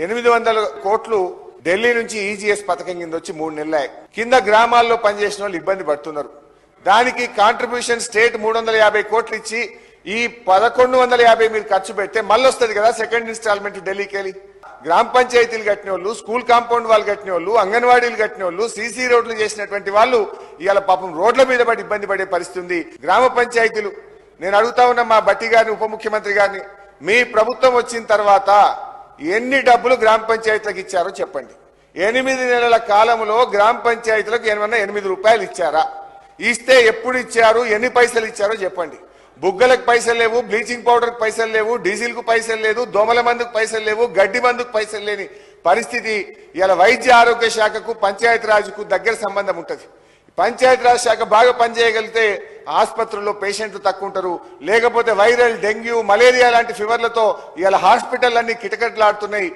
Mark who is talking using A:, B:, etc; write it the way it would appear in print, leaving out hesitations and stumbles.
A: 800 కోట్లు ఢిల్లీ నుంచి ఈజీఎస్ పథకం కింద వచ్చి 3 నెలలే కింద గ్రామాల్లో పనిచేసిన వాళ్ళు ఇబ్బంది పడుతున్నారు. దానికి కాంట్రిబ్యూషన్ స్టేట్ 350 కోట్లు ఇచ్చి ఈ 1150 మీరు ఖర్చు పెడితే మళ్ళీ వస్తుంది కదా సెకండ్ ఇన్స్టాల్మెంట్ ఢిల్లీకి వెళ్ళి. గ్రామ పంచాయతీలు కట్టిన వాళ్ళు, స్కూల్ కాంపౌండ్ వాళ్ళు కట్టిన వాళ్ళు, అంగన్వాడీలు కట్టిన వాళ్ళు, సీసీ రోడ్లు చేసినటువంటి వాళ్ళు ఇవాళ పాపం రోడ్ల మీద పడి ఇబ్బంది పడే పరిస్థితి ఉంది. గ్రామ పంచాయతీలు నేను అడుగుతా ఉన్నా మా బట్టి గారిని, ఉప ముఖ్యమంత్రి గారిని, మీ ప్రభుత్వం వచ్చిన తర్వాత ఎన్ని డబ్బులు గ్రామ పంచాయతీలకు ఇచ్చారో చెప్పండి. 8 నెలల కాలంలో గ్రామ పంచాయతీలకు 8 రూపాయలు ఇచ్చారా? ఇస్తే ఎప్పుడు ఇచ్చారు, ఎన్ని పైసలు ఇచ్చారో చెప్పండి. బుగ్గలకు పైసలు లేవు, బ్లీచింగ్ పౌడర్కి పైసలు లేవు, డీజిల్ కు పైసలు లేదు, దోమల మందుకు పైసలు లేవు, గడ్డి మందుకు పైసలు లేని పరిస్థితి. ఇలా వైద్య ఆరోగ్య శాఖకు పంచాయతీరాజ్కు దగ్గర సంబంధం ఉంటుంది. పంచాయతీరాజ్ శాఖ బాగా పనిచేయగలిగితే ఆసుపత్రుల్లో పేషెంట్లు తక్కువ ఉంటారు. లేకపోతే వైరల్, డెంగ్యూ, మలేరియా లాంటి ఫీవర్లతో ఇలా హాస్పిటల్ అన్ని కిటకిటలాడుతున్నాయి.